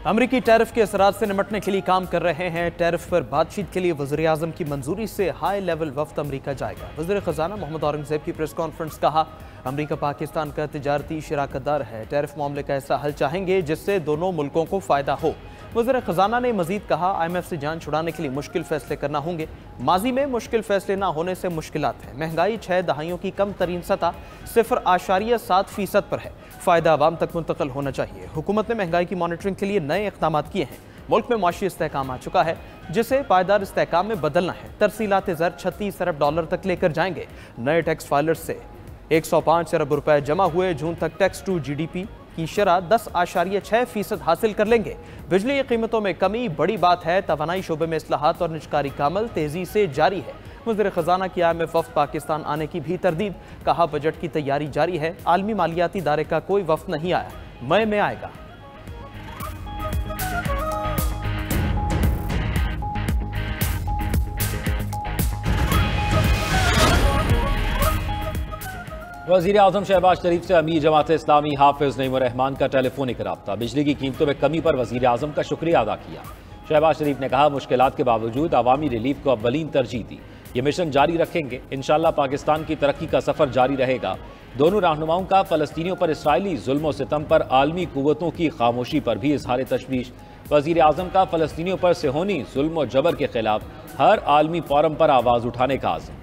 अमरीकी टैरिफ के असरात से निपटने के लिए काम कर रहे हैं। टैरिफ पर बातचीत के लिए वज़ीर आज़म की मंजूरी से हाई लेवल वफ्द अमरीका जाएगा। वज़ीर ख़जाना मोहम्मद औरंगज़ेब की प्रेस कॉन्फ्रेंस कहा, अमरीका पाकिस्तान का तिजारती शराकतदार है। टैरिफ मामले का ऐसा हल चाहेंगे जिससे दोनों मुल्कों को फ़ायदा हो। वज़ीर ख़जाना ने मजीद कहा, IMF से जान छुड़ाने के लिए मुश्किल फैसले करना होंगे। माजी में मुश्किल फैसले ना होने से मुश्किलात हैं। महंगाई 6 दहाइयों की कम तरीन सतह 0.7% पर है। फ़ायदा आवाम तक मुंतकिल होना चाहिए। हुकूमत ने महंगाई की मॉनिटरिंग के लिए नए इक़दाम किए हैं। मुल्क में माशी इस्तेहकाम आ चुका है जिसे पायदार इस्तेहकाम में बदलना है। तरसीलात ज़र 36 अरब डॉलर तक लेकर जाएंगे। नए टैक्स फाइलर्स से 105 अरब रुपए जमा हुए। जून तक टैक्स टू GDP की शरह 10.6% हासिल कर लेंगे। बिजली की कीमतों में कमी बड़ी बात है। तवानाई शोबे में इस्लाहात और निजकारी का अमल तेजी से जारी है। वज़ीर ख़जाना की IMF वफ़द पाकिस्तान आने की भी तरदीद। कहा, बजट की तैयारी जारी है। आलमी मालियाती इदारे का कोई वफ़द नहीं आया, मई में आएगा। वज़ीर आज़म शहबाज शरीफ से अमीर जमात इस्लामी हाफिज नईमुर रहमान का टेलीफोनिक रब्ता। बिजली की कीमतों में कमी पर वज़ीर आज़म का शुक्रिया अदा किया। शहबाज शरीफ ने कहा, मुश्किलात के बावजूद अवामी रिलीफ को अव्वलीन तरजीह दी। ये मिशन जारी रखेंगे। इंशाअल्लाह पाकिस्तान की तरक्की का सफ़र जारी रहेगा। दोनों रहनुमाओं का फ़लस्तीनियों पर इसराइली जुल्म और सितम पर आलमी कुव्वतों की खामोशी पर भी इजहार तशवीश। वज़ीर आज़म का फ़लस्तीनियों पर सेहोनी जुल्म और जबर के खिलाफ हर आलमी फोरम पर आवाज़ उठाने का आज़म।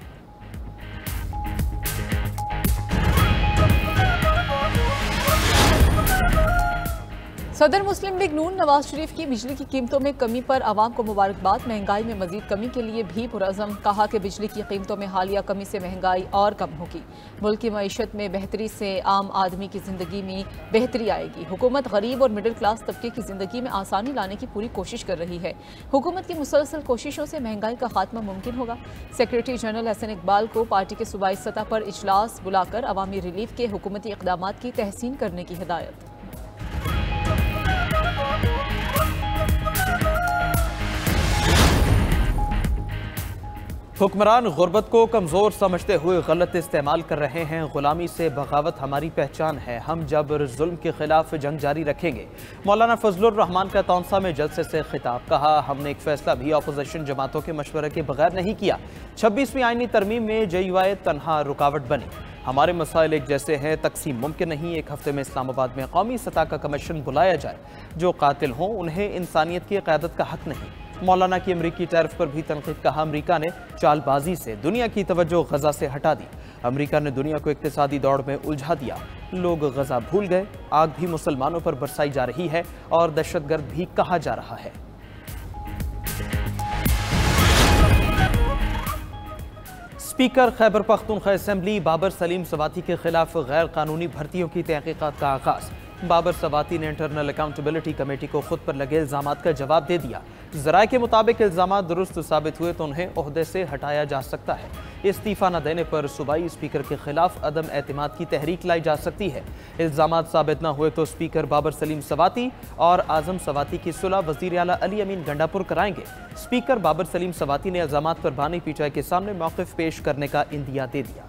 सदर मुस्लिम लीग नून नवाज शरीफ की बिजली की कीमतों में कमी पर आवाम को मुबारकबाद। महंगाई में मजीद कमी के लिए भी पुरअज़म। कहा कि बिजली की कीमतों में हालिया कमी से महंगाई और कम होगी। मुल्क की मईशत में बेहतरी से आम आदमी की ज़िंदगी में बेहतरी आएगी। हुकूमत गरीब और मिडिल क्लास तबके की ज़िंदगी में आसानी लाने की पूरी कोशिश कर रही है। हुकूमत की मुसलसल कोशिशों से महंगाई का खात्मा मुमकिन होगा। सेक्रेटरी जनरल हसन इकबाल को पार्टी के सूबाई सतह पर इजलास बुलाकर अवामी रिलीफ के हुकूमती इक़दामात की तहसीन करने की हिदायत। हुक्मरान गुर्बत को कमज़ोर समझते हुए गलत इस्तेमाल कर रहे हैं। गुलामी से बगावत हमारी पहचान है। हम जबर जुल्म के खिलाफ जंग जारी रखेंगे। मौलाना फजलुर रहमान का तौंसा में जलसे से खिताब। कहा, हमने एक फैसला भी अपोजिशन जमातों के मशवरे के बगैर नहीं किया। 26वीं आईनी तरमीम में JUI तनहा रुकावट बनी। हमारे मसाइल एक जैसे हैं, तकसीम मुमकिन नहीं। एक हफ्ते में इस्लामाबाद में कौमी सतह का कमीशन बुलाया जाए। जो कातिल हों उन्हें इंसानियत की क़यादत का हक नहीं। मौलाना की अमरीकी टैरिफ पर भी तनकीद। कहा, अमरीका ने चालबाजी से दुनिया की तवज्जो गजा से हटा दी। अमरीका ने दुनिया को इक्तिसादी दौड़ में उलझा दिया। लोग गजा भूल गए। आग भी मुसलमानों पर बरसाई जा रही है और दहशतगर्द भी कहा जा रहा है। स्पीकर खैबर पख्तूनख्वा असेंबली बाबर सलीम सवाती के खिलाफ गैर कानूनी भर्तियों की तहकीकात का आगाज। बाबर सवाती ने इंटरनल अकाउंटेबिलिटी कमेटी को खुद पर लगे इल्जामात का जवाब दे दिया। ज़राए के मुताबिक इल्जामात दुरुस्त साबित हुए तो उन्हें ओहदे से हटाया जा सकता है। इस्तीफ़ा न देने पर सूबाई स्पीकर के खिलाफ अदम एतमाद की तहरीक लाई जा सकती है। इल्जामात साबित न हुए तो स्पीकर बाबर सलीम सवाती और आज़म सवाती की सुलह वज़ीर आला अली अमीन गंडापुर कराएंगे। स्पीकर बाबर सलीम सवाती ने इल्जामात पर बानी पीटीआई के सामने मौक़िफ़ पेश करने का इंदिया दे दिया।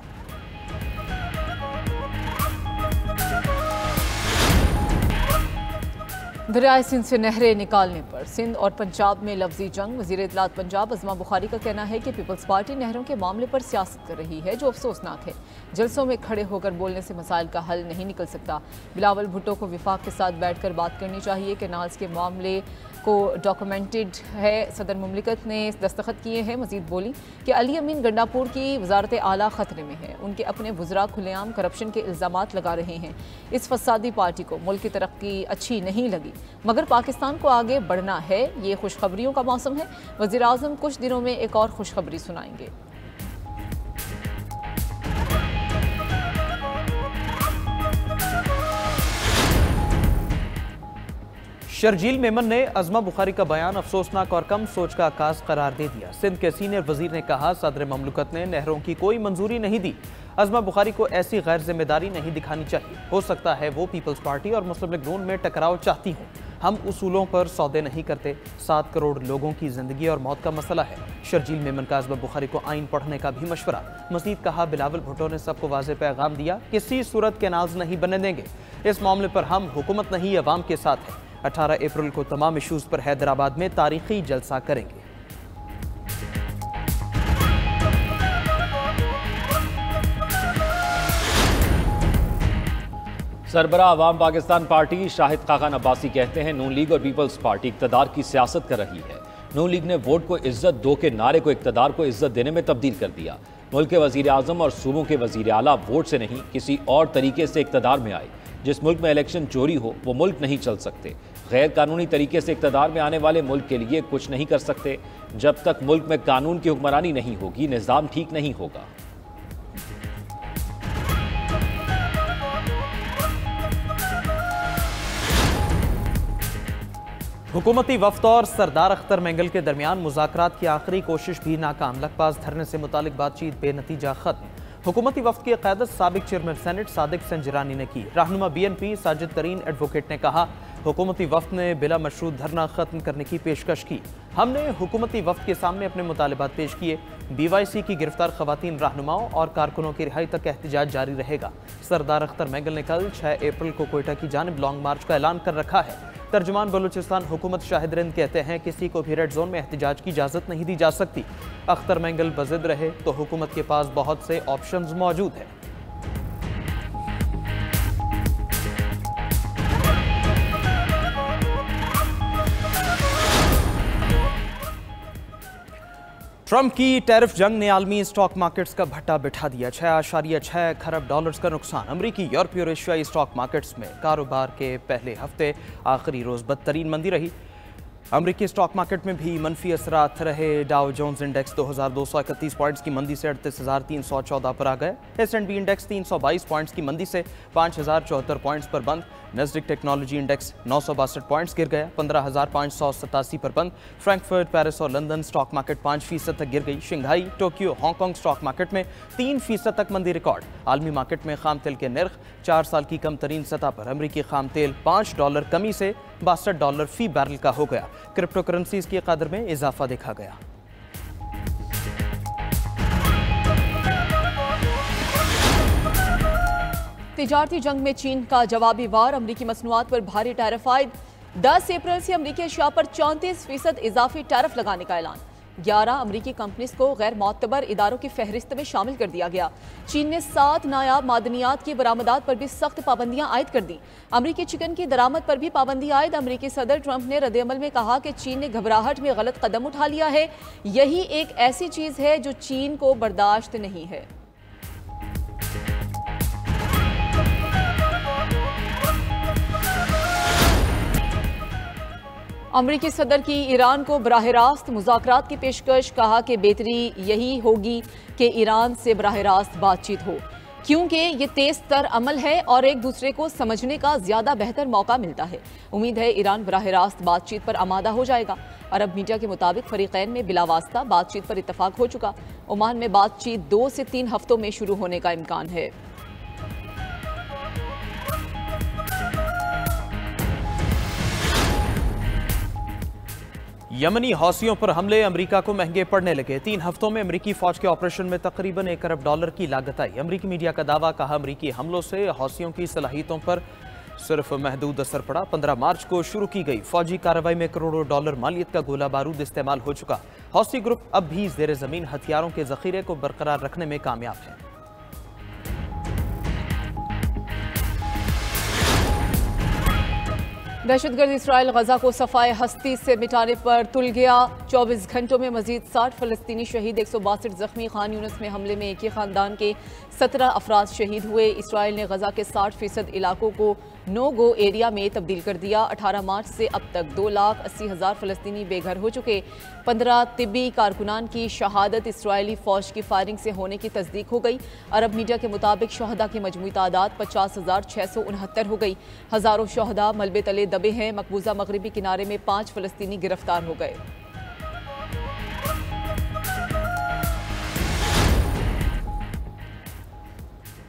दरियाए सिंध से नहरें निकालने पर सिंध और पंजाब में लफ्जी जंग। वज़ीर इत्तलात पंजाब अज़मा बुखारी का कहना है कि पीपल्स पार्टी नहरों के मामले पर सियासत कर रही है, जो अफसोसनाक है। जलसों में खड़े होकर बोलने से मसाइल का हल नहीं निकल सकता। बिलावल भुट्टो को विफाक के साथ बैठकर बात करनी चाहिए। कैनाल्स के मामले को डॉक्यूमेंटेड है। सदर मुमलिकत ने दस्तखत किए हैं। मजीद बोली कि अली अमीन गंडापुर की वजारत आला खतरे में है। उनके अपने वज़रा खुलेआम करप्शन के इल्ज़ामात लगा रहे हैं। इस फसादी पार्टी को मुल्क की तरक्की अच्छी नहीं लगी, मगर पाकिस्तान को आगे बढ़ना है। ये खुशखबरियों का मौसम है। वज़ीर आज़म कुछ दिनों में एक और खुशखबरी सुनाएंगे। शर्जील मेमन ने अज़मा बुखारी का बयान अफसोसनाक और कम सोच का आकाज करार दे दिया। सिंध के सीनियर वजीर ने कहा, सदर ममलकत ने नहरों की कोई मंजूरी नहीं दी। अज़मा बुखारी को ऐसी गैर जिम्मेदारी नहीं दिखानी चाहिए। हो सकता है वो पीपल्स पार्टी और मुस्लिम लीग नून में टकराव चाहती हों। हम उसूलों पर सौदे नहीं करते। 7 करोड़ लोगों की जिंदगी और मौत का मसला है। शर्जील मेमन का अज़मा बुखारी को आइन पढ़ने का भी मशवरा। मजीद कहा, बिलावल भुट्टो ने सबको वाज़ेह पैगाम दिया, किसी सूरत के नाज नहीं बनने देंगे। इस मामले पर हम हुकूमत नहीं अवाम के साथ हैं। 18 अप्रैल को तमाम इशूज पर हैदराबाद में तारीखी जलसा करेंगे। सरबराह अवाम पाकिस्तान पार्टी शाहिद खाकान अब्बासी कहते हैं नून लीग और पीपल्स पार्टी इक़्तिदार की सियासत कर रही है। नून लीग ने वोट को इज्जत दो के नारे को इक़्तिदार को इज्जत देने में तब्दील कर दिया। मुल्क के वज़ीर आज़म और सूबों के वज़ीर आला वोट से नहीं किसी और तरीके से इक़्तिदार में आए। जिस मुल्क में इलेक्शन चोरी हो वो मुल्क नहीं चल सकते। गैर कानूनी तरीके से इक़्तिदार में आने वाले मुल्क के लिए कुछ नहीं कर सकते। जब तक मुल्क में कानून की हुक्मरानी नहीं होगी निज़ाम ठीक नहीं होगा। हुकूमती वफ्द और सरदार अख्तर मेंगल के दरमियान मुज़ाकरात की आखिरी कोशिश भी नाकाम। लखपास धरने से मुतालिक बातचीत बेनतीजा खत्म। हुकूमती वफ्द की क़यादत साबिक चेयरमैन सेनेट सादिक संजरानी ने की। रहनुमा BNP साजिद तरीन एडवोकेट ने कहा हुकूमती वफ्द ने बिला मशरूत धरना खत्म करने की पेशकश की। हमने हुकूमती वफ्द के सामने अपने मुतालबात पेश किए। BYC की गिरफ्तार खवातीन रहनुमाओं और कारकुनों की रिहाई तक एहतजाज जारी रहेगा। सरदार अख्तर मेंगल ने कल 6 अप्रैल को कोयटा की जानिब लॉन्ग मार्च का ऐलान कर रखा है। तर्जुमान बलूचिस्तान हुकूमत शाहिद रिंद कहते हैं किसी को भी रेड जोन में एहतजाज की इजाज़त नहीं दी जा सकती। अख्तर मेंगल बज़िद रहे तो हुकूमत के पास बहुत से ऑप्शंस मौजूद हैं। ट्रंप की टैरिफ जंग ने आलमी स्टॉक मार्केट्स का भट्टा बिठा दिया। 6.6 खरब डॉलर्स का नुकसान। अमरीकी, यूरोपीय और एशियाई स्टॉक मार्केट्स में कारोबार के पहले हफ्ते आखिरी रोज बदतरीन मंदी रही। अमरीकी स्टॉक मार्केट में भी मनफी असरात रहे। डाउ जोन्स इंडेक्स 2231 पॉइंट्स की मंदी से 38,314 पर आ गए। S&P इंडेक्स 322 पॉइंट्स की मंदी से 5,074 पॉइंट्स पर बंद। नैस्डैक टेक्नोलॉजी इंडेक्स 962 पॉइंट्स गिर गया, 15,587 पर बंद। फ्रैंकफर्ट, पेरिस और लंदन स्टॉक मार्केट 5% तक गिर गई। Shanghai, Tokyo, Hong Kong stock market में 3% तक मंदी रिकॉर्ड। आलमी मार्केट में खाम तेल के निर्ख 4 साल की कम तरीन सतह पर। अमरीकी खाम तेल $5 कमी से $62 फी बैरल का हो गया। क्रिप्टो करेंसीज की कदर में इजाफा देखा गया। तिजारती जंग में चीन का जवाबी वार। अमरीकी मसनूआत पर भारी टैरिफ आयद। 10 अप्रैल से अमरीकी अशिया पर 34% इजाफी टैरिफ लगाने का ऐलान। 11 अमरीकी कंपनीज को गैर मोतबर इदारों की फहरिस्त में शामिल कर दिया गया। चीन ने 7 नायाब मादनियात की बरामदात पर भी सख्त पाबंदियां आयद कर दी। अमरीकी चिकन की दरामद पर भी पाबंदी आयद। अमरीकी सदर ट्रंप ने रद्द-ए-अमल में कहा कि चीन ने घबराहट में गलत कदम उठा लिया है। यही एक ऐसी चीज है जो चीन को बर्दाश्त नहीं है। अमरीकी सदर की ईरान को बराह रास्त मुज़ाकरात की पेशकश। कहा कि बेहतरी यही होगी कि ईरान से बराह रास्त बातचीत हो, क्योंकि ये तेज तर अमल है और एक दूसरे को समझने का ज़्यादा बेहतर मौका मिलता है। उम्मीद है ईरान बराह रास्त बातचीत पर आमादा हो जाएगा। अरब मीडिया के मुताबिक फरीकैन में बिलावास्ता बातचीत पर इत्तफाक हो चुका। ओमान में बातचीत 2 से 3 हफ्तों में शुरू होने का इम्कान है। यमनी हौसियों पर हमले अमेरिका को महंगे पड़ने लगे। 3 हफ्तों में अमेरिकी फौज के ऑपरेशन में तकरीबन $1 अरब की लागत आई। अमेरिकी मीडिया का दावा। कहा अमेरिकी हमलों से हौसियों की सलाहियतों पर सिर्फ महदूद असर पड़ा। 15 मार्च को शुरू की गई फौजी कार्रवाई में करोड़ों डॉलर मालियत का गोला बारूद इस्तेमाल हो चुका। हौसी ग्रुप अब भी जेर जमीन हथियारों के जखीरे को बरकरार रखने में कामयाब है। दहशतगर्द इसराइल गजा को सफाए हस्ती से मिटाने पर तुल गया। 24 घंटों में मजीद 60 फलस्तीनी शहीद, 162 जख्मी। खान यूनिस में हमले में एक ही खानदान के 17 अफराद शहीद हुए। इसराइल ने गजा के 60% इलाकों को नो गो एरिया में तब्दील कर दिया। 18 मार्च से अब तक 2,80,000 फलस्तीनी बेघर हो चुके। 15 तिब्बी कारकुनान की शहादत इसराइली फौज की फायरिंग से होने की तस्दीक हो गई। अरब मीडिया के मुताबिक शहदा की मजमूई तादाद 50,669 हो गई। हजारों शहदा मलबे तले दबे हैं। मकबूजा मगरबी किनारे में 5 फलस्तीनी गिरफ्तार हो गए।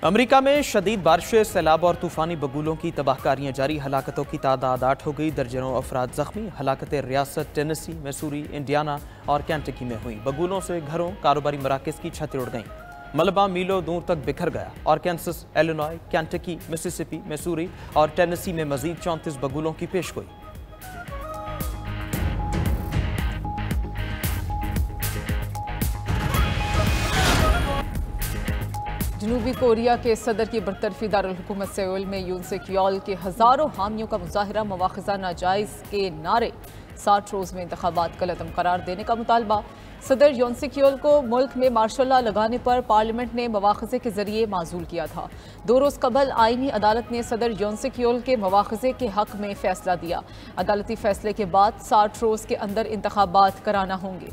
अमेरिका में शदीद बारिशें, सैलाब और तूफानी बगुलों की तबाहकारियां जारी। हलाकतों की तादाद 8 हो गई। दर्जनों अफराद जख्मी। हलाकतें रियासत टेनेसी, मैसूरी, इंडियाना और कैंटकी में हुई। बगुलों से घरों, कारोबारी मराकज़ की छतें उड़ गईं। मलबा मीलों दूर तक बिखर गया। आर्कांसस, इलिनॉय, कैंटकी, मिसिसिपी, मैसूरी और टेनेसी में मजीद 34 बगुलों की पेश गोई। जनूबी कोरिया के सदर की बरतरफी दारुल हुकूमत सेउल में यून सेक योल के हज़ारों हामियों का मुजाहरा मवाख़िज़ा नाजायज़ के नारे 60 रोज़ में इंतखाबात कलअदम करार देने का मुतालबा। सदर यून सेक योल को मुल्क में मार्शल लॉ लगाने पर पार्लियामेंट ने मवाख़िज़े के जरिए माजूल किया था। 2 रोज़ कबल आईनी अदालत ने सदर यून सेक योल के मवाख़िज़े के हक़ में फ़ैसला दिया। अदालती फ़ैसले के बाद 60 रोज़ के अंदर इंतखाबात कराना होंगे।